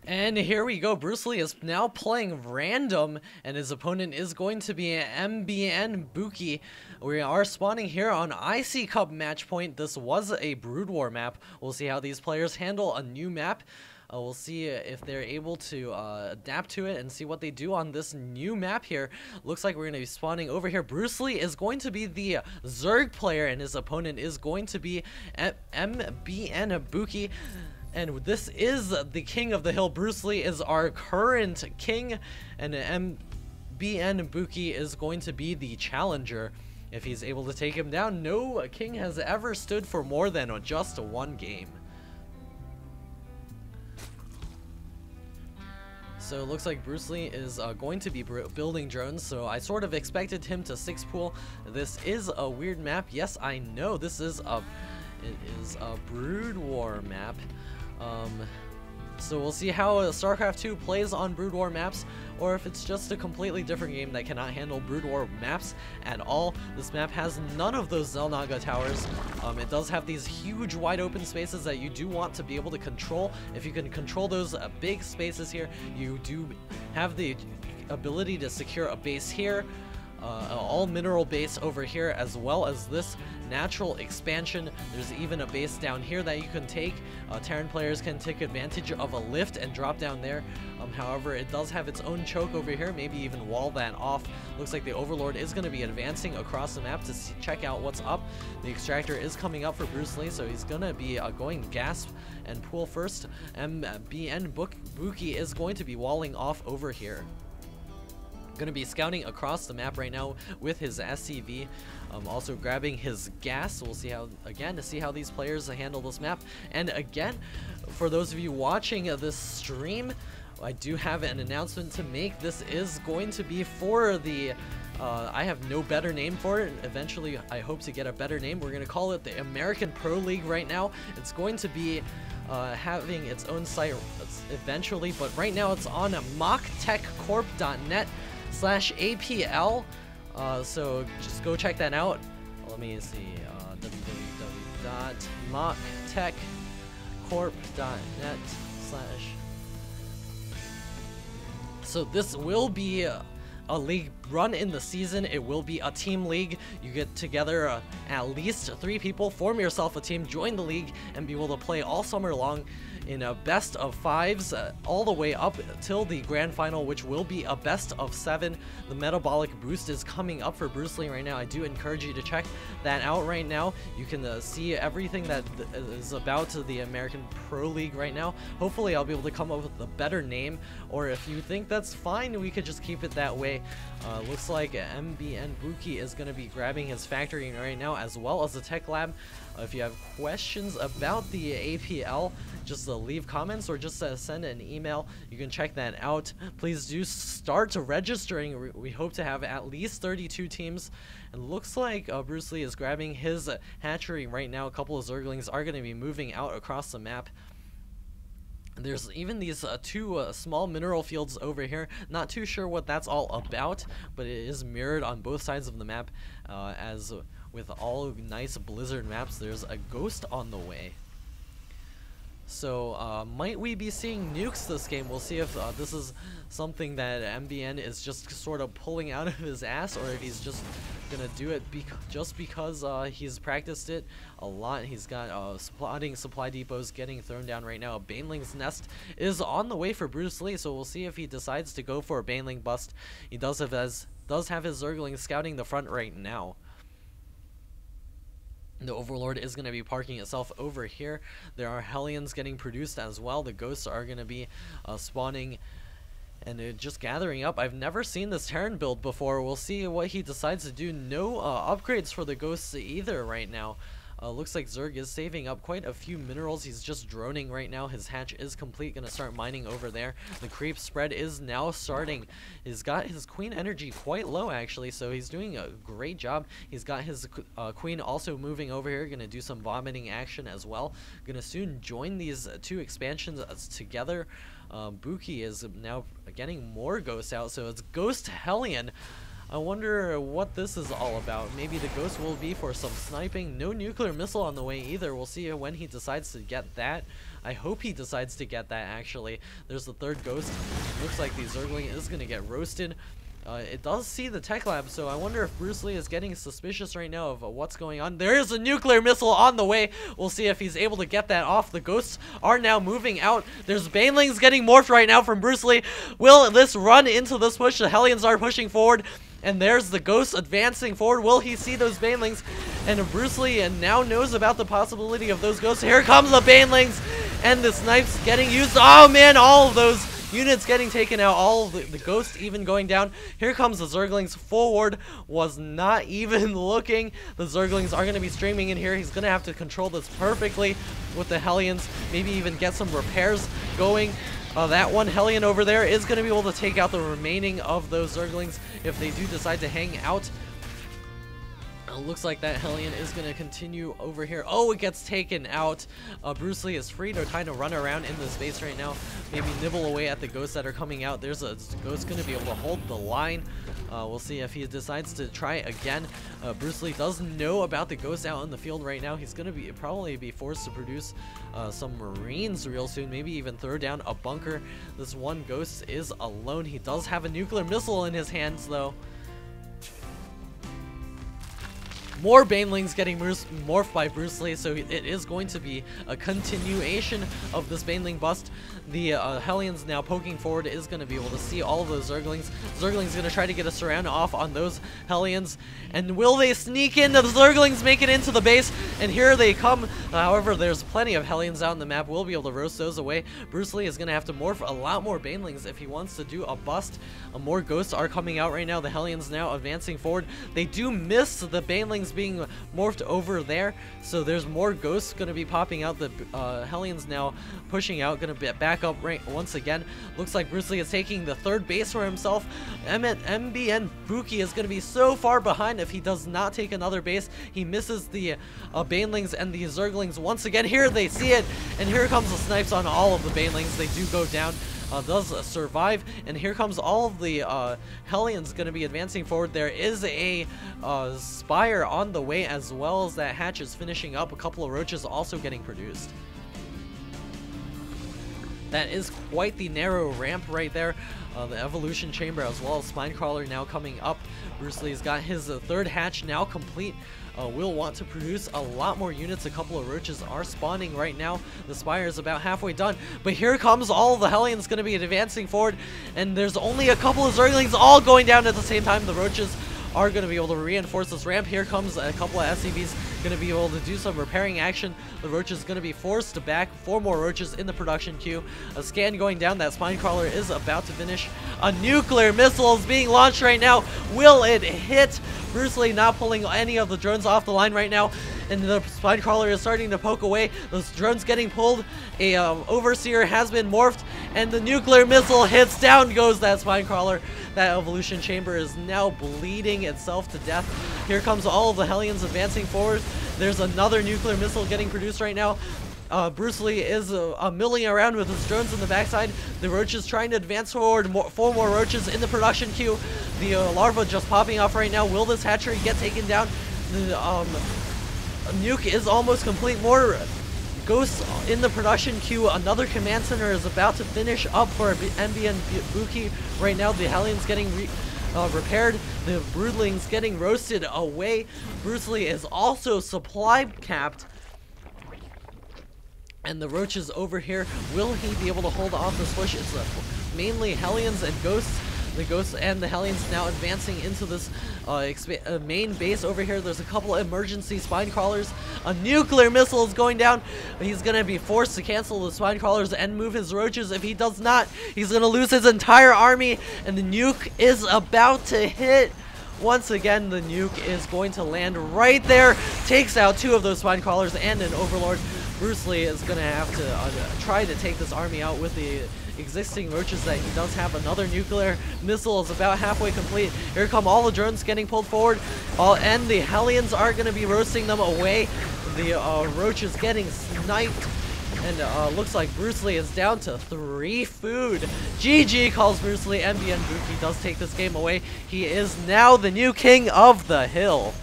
And here we go. Bruce Lee is now playing random, and his opponent is going to be MBN Buki. We are spawning here on IC Cup match point. This was a Brood War map. We'll see how these players handle a new map. We'll see if they're able to adapt to it and see what they do on this new map here. Looks like we're going to be spawning over here. Bruce Lee is going to be the Zerg player, and his opponent is going to be MBN Buki. And this is the King of the Hill. Bruce Lee is our current king, and MBN Buki is going to be the challenger if he's able to take him down. No king has ever stood for more than just one game. So it looks like Bruce Lee is going to be building drones, so I sort of expected him to 6-pool. This is a weird map. Yes, I know this is a Brood War map. So we'll see how StarCraft 2 plays on Brood War maps, or if it's just a completely different game that cannot handle Brood War maps at all. This map has none of those Xel'Naga towers. It does have these huge wide open spaces that you do want to be able to control. If you can control those big spaces here, you do have the ability to secure a base here. An all mineral base over here, as well as this natural expansion. There's even a base down here that you can take. Terran players can take advantage of a lift and drop down there. However, it does have its own choke over here, maybe even wall that off. Looks like the Overlord is going to be advancing across the map to check out what's up. The extractor is coming up for Bruce Lee, so he's going to be going gasp and pool first. MBN Buki is going to be walling off over here. Going to be scouting across the map right now with his SCV, also grabbing his gas. We'll see how, again, to see how these players handle this map. And again, for those of you watching this stream, I do have an announcement to make. This is going to be for the I have no better name for it. Eventually, I hope to get a better name. We're going to call it the American Pro League right now. It's going to be having its own site eventually, but right now it's on mochtechcorp.net/APL. So just go check that out. Let me see, www.mochtechcorp.net/. So this will be a league run in the season. It will be a team league. You get together at least 3 people, form yourself a team, join the league, and be able to play all summer long in a best of 5s all the way up till the grand final, which will be a best of 7. The metabolic boost is coming up for Bruce Lee right now. I do encourage you to check that out right now. You can see everything that is about the American Pro League right now. Hopefully I'll be able to come up with a better name, or if you think that's fine, we could just keep it that way. Looks like MBN Buki is going to be grabbing his factory right now, as well as the tech lab. If you have questions about the APL, just leave comments or just send an email. You can check that out. Please do start registering. We hope to have at least 32 teams. And looks like Bruce Lee is grabbing his hatchery right now. A couple of Zerglings are going to be moving out across the map. There's even these 2 small mineral fields over here. Not too sure what that's all about, but it is mirrored on both sides of the map. As with all nice Blizzard maps, there's a ghost on the way. So might we be seeing nukes this game? We'll see if this is something that MBN is just sort of pulling out of his ass, or if he's just gonna do it just because he's practiced it a lot. He's got spotting supply depots getting thrown down right now. A Baneling's nest is on the way for Bruce Lee, so we'll see if he decides to go for a Baneling bust. He does have his Zerglings scouting the front right now. The Overlord is going to be parking itself over here. There are Hellions getting produced as well. The Ghosts are going to be spawning and just gathering up. I've never seen this Terran build before. We'll see what he decides to do. No upgrades for the Ghosts either right now. Looks like Zerg is saving up quite a few minerals. He's just droning right now. His hatch is complete. Gonna start mining over there. The creep spread is now starting. He's got his queen energy quite low actually, so he's doing a great job. He's got his queen also moving over here. Gonna do some vomiting action as well. Gonna soon join these 2 expansions together. Buki is now getting more ghosts out, so it's Ghost Hellion. I wonder what this is all about. Maybe the ghost will be for some sniping. No nuclear missile on the way either. We'll see when he decides to get that. I hope he decides to get that, actually. There's the third ghost. Looks like the Zergling is going to get roasted. It does see the tech lab, so I wonder if Bruce Lee is getting suspicious right now of what's going on. There is a nuclear missile on the way. We'll see if he's able to get that off. The ghosts are now moving out. There's banelings getting morphed right now from Bruce Lee. Will this run into this push? The Hellions are pushing forward. And there's the ghost advancing forward. Will he see those banelings? And Bruce Lee now knows about the possibility of those ghosts. Here comes the banelings. And the snipes getting used. Oh man, all of those units getting taken out, all of the ghosts even going down. Here comes the Zerglings. Forward was not even looking. The Zerglings are going to be streaming in here. He's going to have to control this perfectly with the Hellions. Maybe even get some repairs going. That one Hellion over there is going to be able to take out the remaining of those Zerglings if they do decide to hang out. Looks like that Hellion is going to continue over here. Oh, it gets taken out. Bruce Lee is free to kind of run around in the space right now. Maybe nibble away at the ghosts that are coming out. There's a ghost going to be able to hold the line. We'll see if he decides to try again. Bruce Lee does know about the ghosts out in the field right now. He's going to probably be forced to produce some Marines real soon. Maybe even throw down a bunker. This one ghost is alone. He does have a nuclear missile in his hands, though. More banelings getting morphed by Bruce Lee, so it is going to be a continuation of this baneling bust. The Hellions now poking forward is going to be able to see all of those Zerglings. Zerglings going to try to get a surround off on those Hellions. And will they sneak in? The Zerglings make it into the base, and here they come. However, there's plenty of Hellions out on the map. We'll be able to roast those away. Bruce Lee is going to have to morph a lot more banelings if he wants to do a bust. More ghosts are coming out right now. The Hellions now advancing forward. They do miss the banelings being morphed over there, so there's more ghosts going to be popping out. The Hellions now pushing out, going to back up right once again. Looks like Bruce Lee is taking the third base for himself. MBN Buki is going to be so far behind if he does not take another base. He misses the banelings and the Zerglings once again. Here they see it, and here comes the snipes on all of the banelings. They do go down. Does survive, and here comes all of the Hellions going to be advancing forward. There is a Spire on the way, as well as that hatch is finishing up. A couple of roaches also getting produced. That is quite the narrow ramp right there. The evolution chamber as well as Spinecrawler now coming up. Bruce Lee's got his third hatch now complete. Will want to produce a lot more units. A couple of roaches are spawning right now. The Spire is about halfway done, but here comes all of the Hellions going to be advancing forward, and there's only a couple of Zerglings all going down at the same time. The roaches are going to be able to reinforce this ramp. Here comes a couple of SCVs going to be able to do some repairing action. The roach is going to be forced back. 4 more roaches in the production queue. A scan going down. That Spinecrawler is about to finish. A nuclear missile is being launched right now. Will it hit? Bruce Lee not pulling any of the drones off the line right now, and the Spinecrawler is starting to poke away. Those drones getting pulled. A Overseer has been morphed, and the nuclear missile hits. Down goes that Spinecrawler. That evolution chamber is now bleeding itself to death. Here comes all of the Hellions advancing forward. There's another nuclear missile getting produced right now. Bruce Lee is milling around with his drones in the backside. The roaches trying to advance forward. 4 more roaches in the production queue. The larva just popping off right now. Will this hatchery get taken down? The nuke is almost complete. More ghosts in the production queue. Another command center is about to finish up for MBN Buki right now. The Hellions getting repaired. The broodlings getting roasted away. Bruce Lee is also supply capped. And the roaches over here, will he be able to hold off this push? It's mainly Hellions and Ghosts. The Ghosts and the Hellions now advancing into this main base over here. There's a couple of emergency Spinecrawlers. A nuclear missile is going down. He's going to be forced to cancel the Spinecrawlers and move his roaches. If he does not, he's going to lose his entire army. And the nuke is about to hit. Once again, the nuke is going to land right there. Takes out 2 of those Spinecrawlers and an Overlord. Bruce Lee is going to have to try to take this army out with the existing roaches that he does have. Another nuclear missile is about halfway complete. Here come all the drones getting pulled forward, and the Hellions are going to be roasting them away. The roaches getting sniped. And looks like Bruce Lee is down to 3 food. GG calls Bruce Lee, and Buki does take this game away. He is now the new king of the hill.